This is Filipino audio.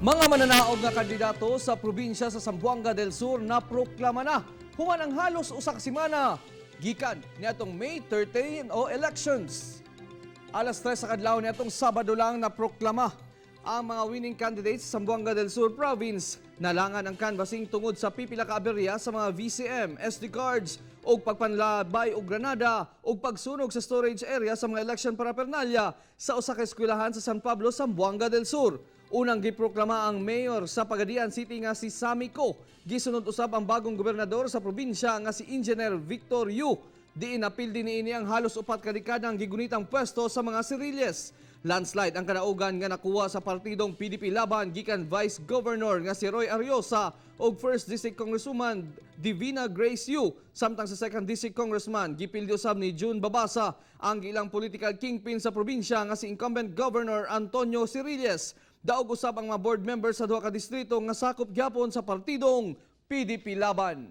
Mga mananaog nga kandidato sa probinsya sa Zamboanga del Sur na proklama na human ang halos usa ka semana gikan niadtong May 13 o elections. Alas 3 sa kadlaw niadtong Sabado lang na proklama ang mga winning candidates sa Zamboanga del Sur province. Nalangan ang canvassing tungod sa pipila ka aberya sa mga VCM, SD cards o pagpanlabay og granada o pagsunog sa storage area sa mga election paraphernalia sa usa ka eskwelahan sa San Pablo, Zamboanga del Sur. Unang giproklama ang mayor sa Pagadian City nga si Sammy Co. Gisunod usab ang bagong gobernador sa probinsya nga si Engineer Victor Yu. Diin napildi niini ang halos 4 ka dekada ang gigunitang pwesto sa mga Siriles. Landslide ang kanaugan nga nakuha sa partidong PDP laban gikan Vice Governor nga si Roy Ariosa ug First District Congresswoman Divina Grace Yu. Samtang sa Second District Congressman gipildi usab ni June Babasa ang ilang political kingpin sa probinsya nga si incumbent Governor Antonio Siriles. Daog usab ang mga board members sa duha ka distrito nga sakop gyapon sa partidong PDP laban.